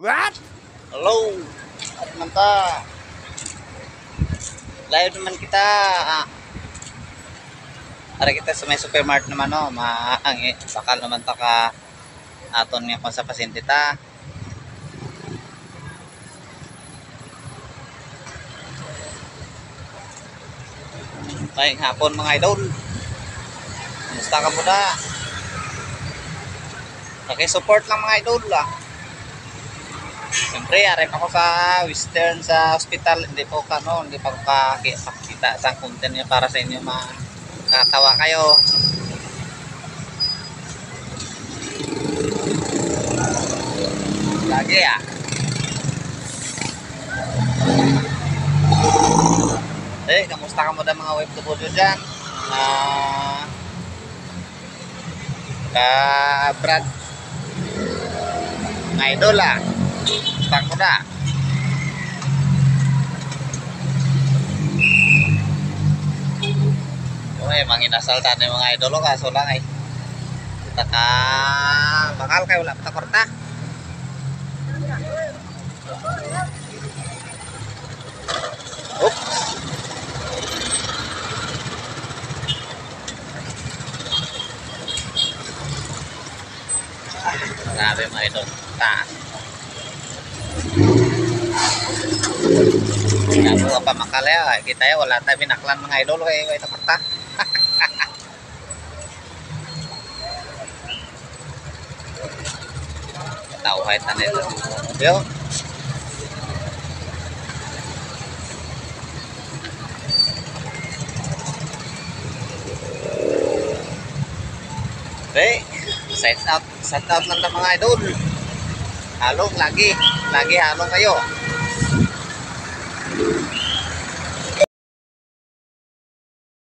What? Hello. At naman ta. Live naman kita. Ara kita sa may supermarket naman no. Bakal naman ta ka aton nga kung sa pasyente ta. May hapon mga idol. Kumusta ka muna? Paki-support lang mga idol lah. Siyempre, arep ako sa Western sa hospital. Hindi pa ako kakita sa content niya para sa inyo makatawa kayo. Lagi ah. Kamusta ka muna mga OFW dyan? Brad, mga idol ah. Kamusta ko na? Manginasal tayo mga idol kaso lang ay bakal kayo wala patakorta. Oops. Grabe mga idol. Taas. Nabuha pa makalaya. Kita ya wala tayo binaklan mga idol. Kaya ito korta. Tauhay tayo ito. Yo. Set out lang mga idol. Halong lagi halong kayo.